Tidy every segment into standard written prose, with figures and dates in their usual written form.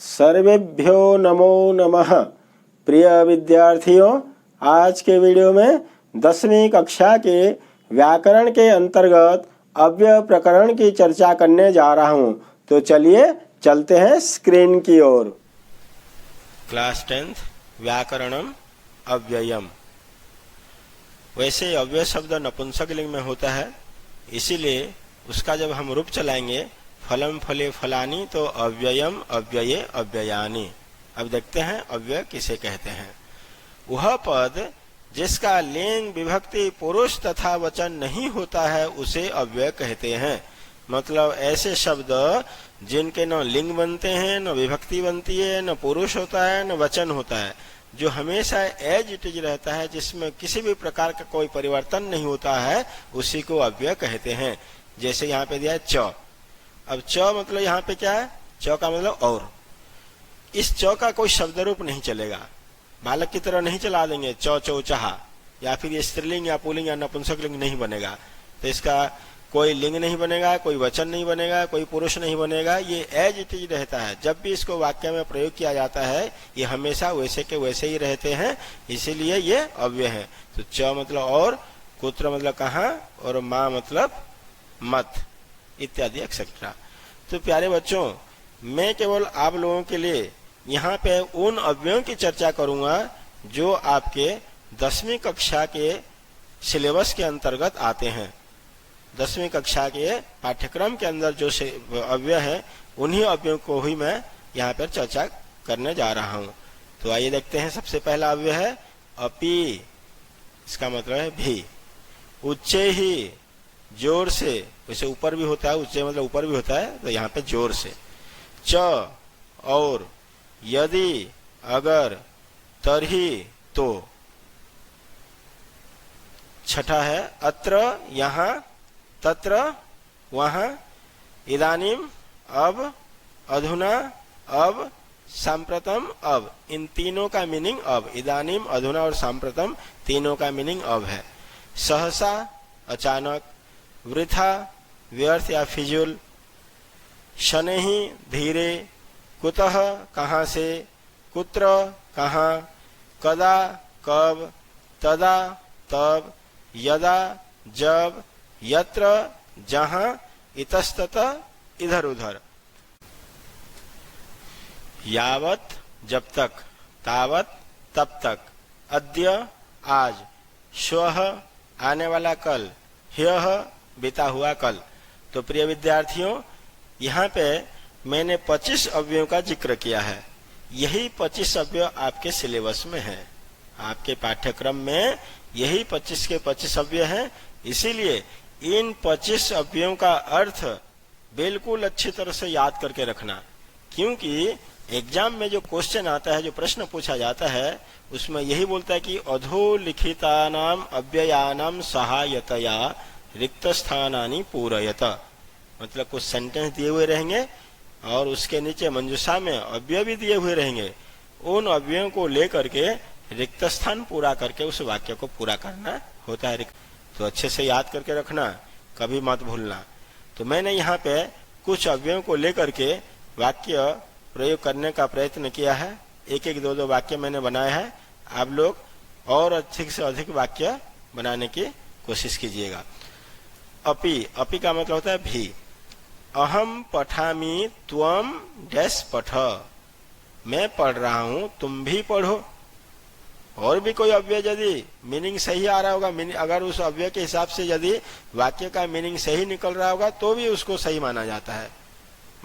सर्वेभ्यो नमो नमः। प्रिय विद्यार्थियों, आज के वीडियो में 10वीं कक्षा के व्याकरण के अंतर्गत अव्यय प्रकरण की चर्चा करने जा रहा हूं। तो चलिए चलते हैं स्क्रीन की ओर। क्लास 10 व्याकरणम अव्ययम। वैसे अव्यय शब्द नपुंसक लिंग में होता है, इसीलिए उसका जब हम रूप चलाएंगे फलम फले फलानी तो अव्ययम अव्यये अव्ययानी। अब देखते हैं अव्यय किसे कहते हैं। वह पद जिसका लिंग विभक्ति पुरुष तथा वचन नहीं होता है उसे अव्यय कहते हैं। मतलब ऐसे शब्द जिनके न लिंग बनते हैं, न विभक्ति बनती है, न पुरुष होता है, न वचन होता है, जो हमेशा एज इट इज रहता है, जिसमें किसी भी प्रकार का कोई परिवर्तन नहीं होता है, उसी को अव्यय कहते हैं। जैसे यहाँ पे दिया है च। अब च मतलब यहाँ पे क्या है? च का मतलब और। इस च का कोई शब्द रूप नहीं चलेगा, बालक की तरह नहीं चला देंगे च चौ चाहा, या फिर ये स्त्रीलिंग या पुल्लिंग या नपुंसक लिंग नहीं बनेगा। तो इसका कोई लिंग नहीं बनेगा, कोई वचन नहीं बनेगा, कोई पुरुष नहीं बनेगा। ये एज इट इज रहता है। जब भी इसको वाक्य में प्रयोग किया जाता है ये हमेशा वैसे के वैसे ही रहते हैं, इसीलिए ये अव्यय है। तो च मतलब और, कुत्र मतलब कहाँ, और माँ मतलब मत, इत्यादि एक्सेट्रा। तो प्यारे बच्चों, मैं केवल आप लोगों के लिए यहाँ पे उन अव्ययों की चर्चा करूंगा जो आपके 10वीं कक्षा के सिलेबस के अंतर्गत आते हैं। 10वीं कक्षा के पाठ्यक्रम के अंदर जो अव्यय है उन्हीं अव्ययों को ही मैं यहाँ पर चर्चा करने जा रहा हूँ। तो आइए देखते हैं। सबसे पहला अव्यय है अपि। इसका मतलब है भी। उच्चे ही, जोर से, वैसे ऊपर भी होता है, उच्चे मतलब ऊपर भी होता है, तो यहाँ पे जोर से। च और, यदि अगर, तरही तो। छठा है अत्र यहाँ, तत्र वहाँ, इदानीम अब, अधुना अब, सांप्रतम अब। इन तीनों का मीनिंग अब। इदानीम, अधुना और सांप्रतम तीनों का मीनिंग अब है। सहसा अचानक, वृथा व्यर्थ या फिजूल, शनैहि धीरे, कुतः कहाँ से, कुत्र कहाँ, कदा कब, तदा तब, यदा जब, यत्र जहाँ, इतस्ततः इधर उधर। यावत जब तक, तावत तब तक, अद्य आज, श्वः आने वाला कल, ह्यः बीता हुआ कल। तो प्रिय विद्यार्थियों, यहाँ पे मैंने 25 अव्ययों का जिक्र किया है। यही 25 अव्यय आपके सिलेबस में है, आपके पाठ्यक्रम में यही 25 के 25 अव्यय हैं। इसीलिए इन 25 अव्ययों का अर्थ बिल्कुल अच्छी तरह से याद करके रखना, क्योंकि एग्जाम में जो क्वेश्चन आता है, जो प्रश्न पूछा जाता है, उसमें यही बोलता है कि अधोलिखितानाम अव्ययानाम सहायतया रिक्त स्थानानि पूरयत। मतलब कुछ सेंटेंस दिए हुए रहेंगे और उसके नीचे मंजूषा में अव्यय भी दिए हुए रहेंगे। उन अव्ययों को लेकर के रिक्त स्थान पूरा करके उस वाक्य को पूरा करना होता है। तो अच्छे से याद करके रखना, कभी मत भूलना। तो मैंने यहाँ पे कुछ अव्ययों को लेकर के वाक्य प्रयोग करने का प्रयत्न किया है। एक एक दो दो वाक्य मैंने बनाए हैं। आप लोग और अधिक से अधिक वाक्य बनाने की कोशिश कीजिएगा। अपि, अपि का मतलब होता है भी। अहम पठामि त्वम डैश पठ। मैं पढ़ रहा हूं, तुम भी पढ़ो। और भी कोई अव्यय यदि मीनिंग सही आ रहा होगा, अगर उस अव्यय के हिसाब से यदि वाक्य का मीनिंग सही निकल रहा होगा तो भी उसको सही माना जाता है।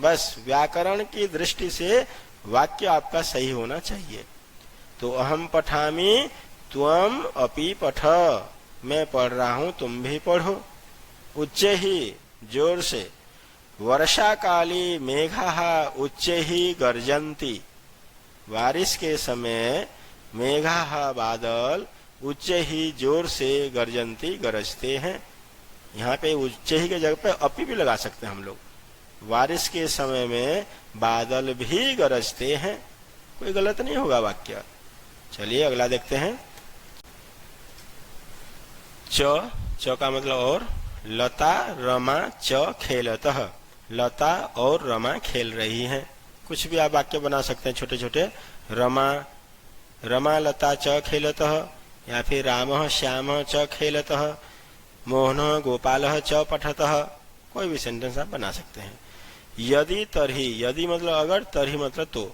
बस व्याकरण की दृष्टि से वाक्य आपका सही होना चाहिए। तो अहम पठामि त्वम अपि पठ। मैं पढ़ रहा हूं, तुम भी पढ़ो। उच्चे ही, जोर से। वर्षा काली मेघा उच्चे ही गर्जन्ति। बारिश के समय मेघा बादल उच्चे ही, जोर से, गर्जन्ति गरजते हैं। यहाँ पे उच्चे ही के जगह पे अपि भी लगा सकते हैं हम लोग। बारिश के समय में बादल भी गरजते हैं, कोई गलत नहीं होगा वाक्य। चलिए अगला देखते हैं। च का मतलब और। लता रमा च खेलतः। लता और रमा खेल रही हैं। कुछ भी आप वाक्य बना सकते हैं छोटे छोटे। रमा रमा लता च खेलतः, या फिर रामः श्यामः च खेलतः, मोहनः गोपालः च पठतः, कोई भी सेंटेंस आप बना सकते हैं। यदि तर्हि, यदि मतलब अगर, तर्हि मतलब तो।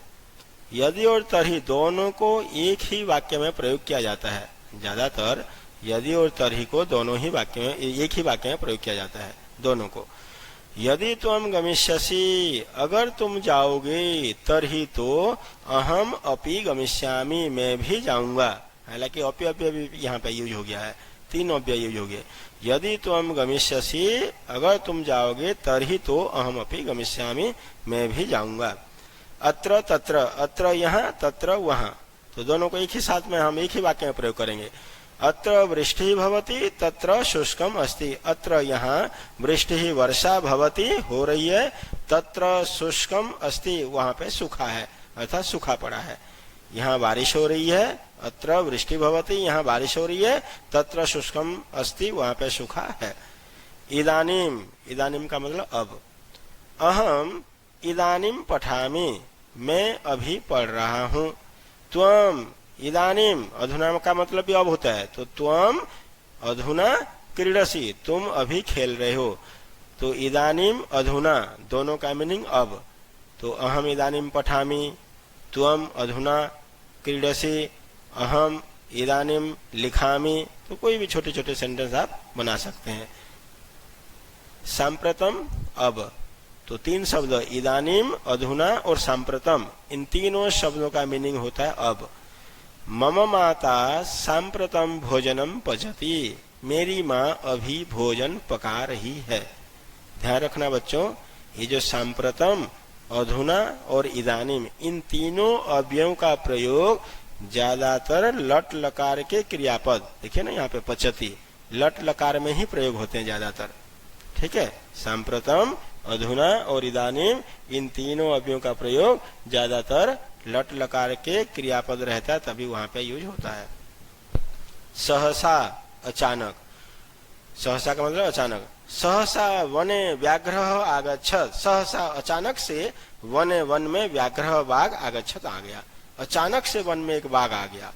यदि और तर्हि दोनों को एक ही वाक्य में प्रयोग किया जाता है। ज्यादातर यदि और तर्हि को दोनों ही वाक्य में, एक ही वाक्य में प्रयोग किया जाता है, दोनों को। यदि तुम गमिष्यसि, अगर तुम जाओगे, तर्हि तो अहम अपि गमिष्यामि, मैं भी जाऊंगा। हालांकि अपि अपि यहाँ पे यूज हो गया है, 3 अव्यय यूज हो गए। यदि तुम गमिष्यसि, अगर तुम जाओगे, तर्हि तो अहम अपि गमिष्यामि, मैं भी जाऊंगा। अत्र तत्र, अत्र यहाँ, तत्र वहाँ, तो दोनों को एक ही साथ में हम एक ही वाक्य में प्रयोग करेंगे। अत्र वृष्टि भवति, तत्र शुष्कम अस्ति। अत्र यहाँ वृष्टि वर्षा भवति, हो रही है, तत्र शुष्कम अस्ति, वहाँ पे सूखा है, अर्थात सूखा पड़ा है। यहाँ बारिश हो रही है, अत्र वृष्टि भवति, यहाँ बारिश हो रही है, तत्र शुष्कम अस्ति, वहाँ पे सूखा है। इदानीम, इदानीम का मतलब अब। अहम इदानीम पठामि, मैं अभी पढ़ रहा हूँ। त्वम इदानीम, अधुना का मतलब भी अब होता है, तो त्वम अधुना क्रीडसि, तुम अभी खेल रहे हो। तो इदानीम अधुना दोनों का मीनिंग अब। तो अहम इदानीम पठामि, त्वम अधुना क्रीडसि, अहम इदानीम लिखामि, तो कोई भी छोटे छोटे सेंटेंस आप बना सकते हैं। सांप्रतम अब, तो 3 शब्द इदानीम, अधुना और सांप्रतम, इन तीनों शब्दों का मीनिंग होता है अब। मम माता सांप्रतम भोजनम पचति, मेरी माँ अभी भोजन पका रही है। ध्यान रखना बच्चों, ये जो सांप्रतम, अधुना और इदानीम, इन तीनों अव्ययों का प्रयोग ज्यादातर लट लकार के क्रियापद, देखिए ना यहाँ पे पचति, लट लकार में ही प्रयोग होते हैं ज्यादातर। ठीक है, सांप्रतम, अधुना और इदानीम, इन तीनों अव्ययों का प्रयोग ज्यादातर लट लकार के क्रियापद रहता है, तभी वहां पे यूज होता है। सहसा अचानक, सहसा का मतलब अचानक। सहसा वने व्याघ्र आगच्छत, सहसा अचानक से वने, वन में व्याघ्र बाघ आगच्छत आ गया, अचानक से वन में एक बाघ आ गया।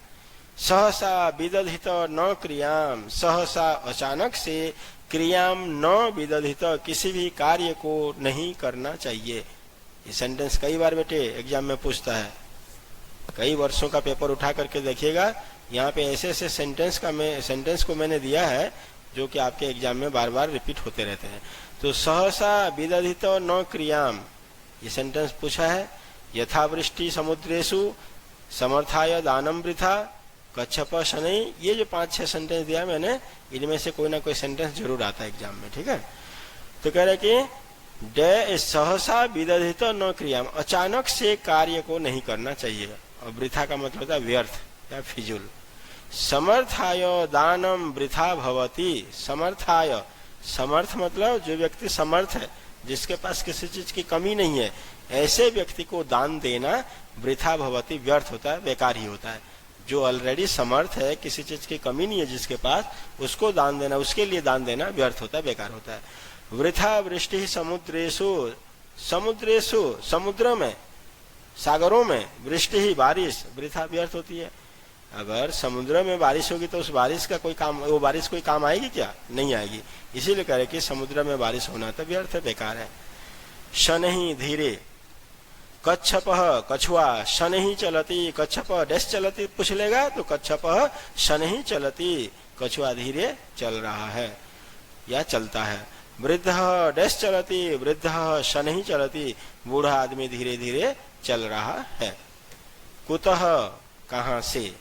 सहसा विदधित न क्रियाम, सहसा अचानक से क्रियाम न विदधित, किसी भी कार्य को नहीं करना चाहिए। ये सेंटेंस कई बार बेटे एग्जाम में पूछता है, कई वर्षों का पेपर उठा करके देखिएगा, यहाँ पे ऐसे ऐसे सेंटेंस को मैंने दिया है जो कि आपके एग्जाम में बार बार रिपीट होते रहते हैं। तो सहसा विदधित न क्रियाम, ये सेंटेंस पूछा है। यथावृष्टि समुद्रेषु समर्थाय दानम वृथा, कच्छप शनै, ये जो 5-6 सेंटेंस दिया मैंने, इनमें से कोई ना कोई सेंटेंस जरूर आता है एग्जाम में। ठीक है, तो कह रहे कि सहसा विदधित न क्रियाम, अचानक से कार्य को नहीं करना चाहिए। और वृथा का मतलब होता है व्यर्थ या फिजूल। समर्थाय दानम वृथा भवति, समर्थाय, समर्थ मतलब जो व्यक्ति समर्थ है, जिसके पास किसी चीज की कमी नहीं है, ऐसे व्यक्ति को दान देना वृथा भवति, व्यर्थ होता है, बेकार ही होता है। जो ऑलरेडी समर्थ है, किसी चीज की कमी नहीं है जिसके पास, उसको दान देना, उसके लिए दान देना व्यर्थ होता है, बेकार होता है। वृथा वृष्टि समुद्रेषु, समुद्रेषु समुद्र में, सागरों में, वृष्टि ही बारिश, वृथा व्यर्थ होती है। अगर समुद्र में बारिश होगी तो उस बारिश का कोई काम, वो बारिश कोई काम आएगी क्या? नहीं आएगी। इसीलिए कह रहे कि समुद्र में बारिश होना तो व्यर्थ है, बेकार है। शनहि धीरे, कच्छप कछुआ, शनहि चलती, कच्छप डैश चलती पूछ लेगा तो कच्छप शनहि चलती, कछुआ धीरे चल रहा है या चलता है। वृद्ध डैश चलती, वृद्ध शनहि चलती, बूढ़ा आदमी धीरे धीरे चल रहा है। कुतः कहाँ से,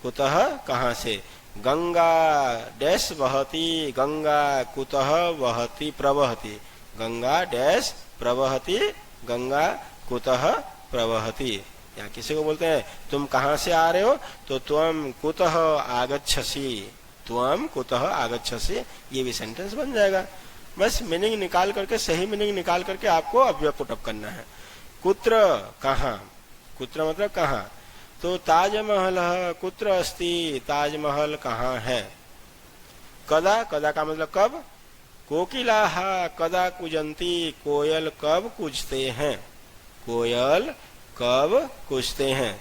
कुतः कहाँ से। गंगा डैश बहती, गंगा कुतः वहती प्रवहती, गंगा डैश प्रवहती, गंगा कुतः प्रवहती। या किसी को बोलते हैं तुम कहाँ से आ रहे हो, तो त्वम कुतः आगच्छसि, त्वम कुतः आगच्छसि, ये भी सेंटेंस बन जाएगा। बस मीनिंग निकाल करके, सही मीनिंग निकाल करके आपको अव्यय पुट अप करना है। कुत्र कहाँ, कुत्र मतलब कहाँ, तो ताजमहल कुत्र अस्ति, ताजमहल कहाँ है। कदा, कदा का मतलब कब। कोकिलाहा कदा कुजंती, कोयल कब कूजते हैं। कोयल कब कूजते हैं।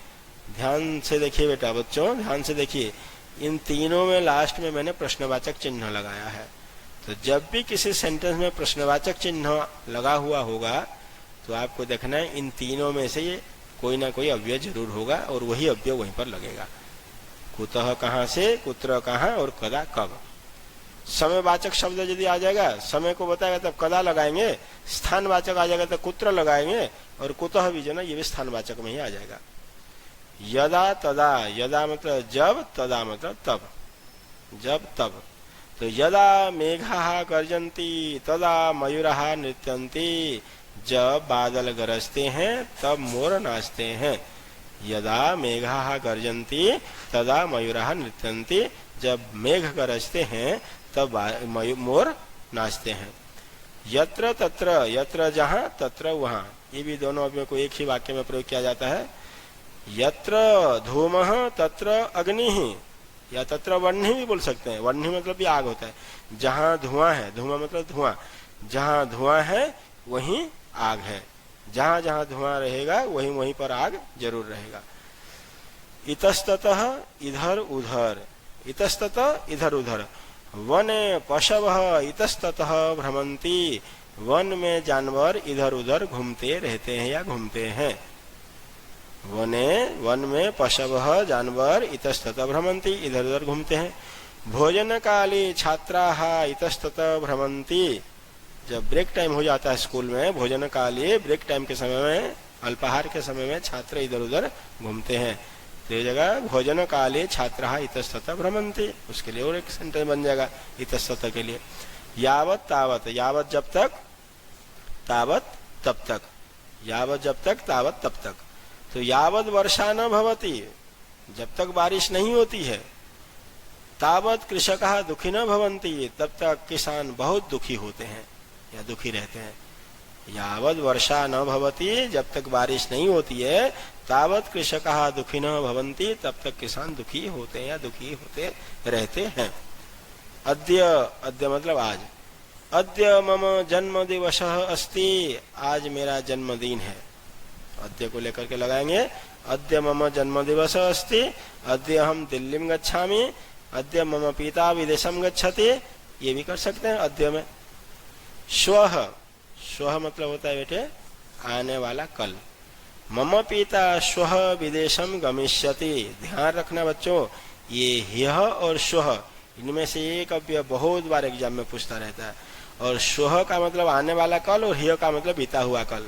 ध्यान से देखिए बेटा, बच्चों ध्यान से देखिए, इन तीनों में लास्ट में मैंने प्रश्नवाचक चिन्ह लगाया है। तो जब भी किसी सेंटेंस में प्रश्नवाचक चिन्ह लगा हुआ होगा तो आपको देखना है इन तीनों में से ये कोई ना कोई अव्यय जरूर होगा और वही अव्यय वहीं पर लगेगा। कुतः कहाँ से, कुत्र कहाँ और कदा कब। समयवाचक शब्द यदि आ जाएगा, समय को बताएगा तब कदा लगाएंगे, स्थानवाचक आ जाएगा तो कुत्र लगाएंगे, और कुतः भी जो ना ये भी स्थानवाचक में ही आ जाएगा। यदा तदा, यदा मतलब जब, तदा मतलब तब, जब तब। तो यदा मेघाः गर्जन्ति तदा मयूराः नृत्यन्ति, जब बादल गरजते हैं तब मोर नाचते हैं। यदा मेघाः गर्जन्ति तदा मयूराः नृत्यन्ति, जब मेघ गरजते हैं तब मोर नाचते हैं। यत्र तत्र, यत्र जहां तत्र वहां, ये भी दोनों अव्ययों को एक ही वाक्य में प्रयोग किया जाता है। यत्र धूमः तत्र अग्निः, या तत्र वह्निः भी बोल सकते हैं। वह्निः मतलब भी आग होता है। जहां धुआं है, धुआं मतलब धुआं, जहां धुआं है वहीं आग है। जहां जहां धुआं रहेगा वहीं वहीं पर आग जरूर रहेगा। इतस्ततः इधर उधर, इतस्ततः इधर उधर। वने पशवः इतस्ततः भ्रमन्ति, वन में जानवर इधर उधर घूमते रहते हैं या घूमते हैं। वने, वन में पशवः जानवर इतस्ततः भ्रमन्ति, इधर उधर घूमते हैं। भोजन काले छात्राः इतस्ततः भ्रमन्ति, जब ब्रेक टाइम हो जाता है स्कूल में, भोजन काले ब्रेक टाइम के समय में, अल्पाहार के समय में छात्र इधर उधर घूमते हैं। तो ये जगह भोजन काले छात्राः इतस्ततः भ्रमन्ति, उसके लिए और एक सेंटेंस बन जाएगा इतस्ततः के लिए। यावत तावत, यावत जब तक, तावत तब तक, यावत जब तक, तावत तब तक। तो यावत वर्षा न भवति, जब तक बारिश नहीं होती है, तावत कृषकाः दुखिनः भवन्ति, तब तक किसान बहुत दुखी होते हैं या दुखी रहते हैं। यावत वर्षा न भवति, जब तक बारिश नहीं होती है, तावत कृषकाः दुखिनः भवन्ति, तब तक किसान दुखी होते हैं या दुखी होते रहते हैं। अद्य, अद्य मतलब आज। अद्य मम जन्म दिवसः अस्ति, आज मेरा जन्मदिन है। अद्य को लेकर के लगाएंगे। अद्य मम जन्म दिवस अस्ति, अद्य अहम दिल्लीं गच्छामि, अद्य मम पिता विदेशं गच्छति, ये भी कर सकते हैं अद्य में। श्वः, श्वः मतलब होता है बेटे आने वाला कल। मम पिता श्वः विदेशं गमिष्यति, ध्यान रखना बच्चों, ये ह्यः और श्वः इनमें से एक अव्यय बहुत बार एग्जाम में पूछता रहता है। और श्वः का मतलब आने वाला कल और ह्यः का मतलब बीता हुआ कल।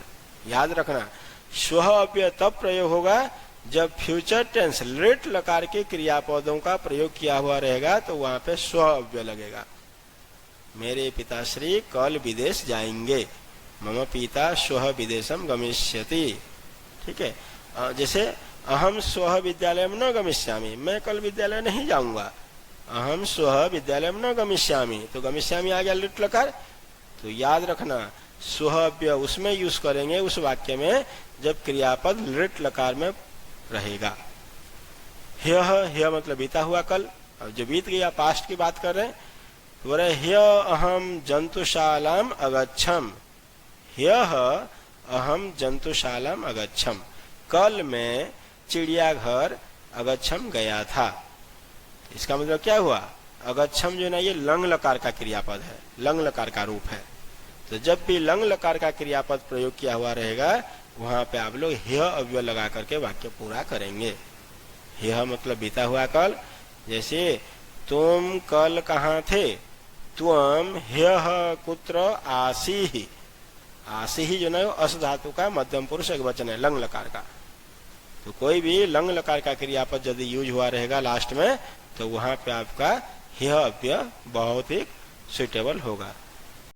याद रखना, श्वः अव्यय तब प्रयोग होगा जब फ्यूचर टेंस लिट लकार के क्रियापदों का प्रयोग किया हुआ रहेगा, तो वहां पे स्व अव्यय लगेगा। मेरे पिताश्री कल विदेश जाएंगे, मम पिता श्वः विदेशम गमिष्यति। ठीक है, जैसे अहम स्वः विद्यालय न गमिष्यामि, मैं कल विद्यालय नहीं जाऊंगा। अहम स्वः विद्यालय न गमिष्यामि, तो गमिष्यामि आ गया लिट लकार। तो याद रखना, स्वः अव्यय उसमें यूज करेंगे उस वाक्य में जब क्रियापद लिट लकार में रहेगा। ह्यः, ह्यः मतलब बीता हुआ कल, अब जो बीत गया पास्ट की बात कर रहे हैं, बोल रहे ह्यः अहम जंतुशालाम अगच्छम, ह्यः अहम जंतुशालाम अगच्छम, कल मैं चिड़ियाघर अगच्छम गया था। इसका मतलब क्या हुआ, अगच्छम जो ना ये लंग लकार का क्रियापद है, लंग लकार का रूप है। तो जब भी लंग लकार का क्रियापद प्रयोग किया हुआ रहेगा वहां पे आप लोग ह्यः अव्यय लगा करके वाक्य पूरा करेंगे। ह्यः मतलब बीता हुआ कल, जैसे तुम कल कहाँ थे, त्वम ह्यः कुत्र आसीः। आसीः जो ना अस धातु का मध्यम पुरुष एक वचन है लंग लकार का। तो कोई भी लंग लकार का क्रियापद यदि यूज हुआ रहेगा लास्ट में, तो वहां पे आपका ह्यः अव्यय बहुत ही सुटेबल होगा।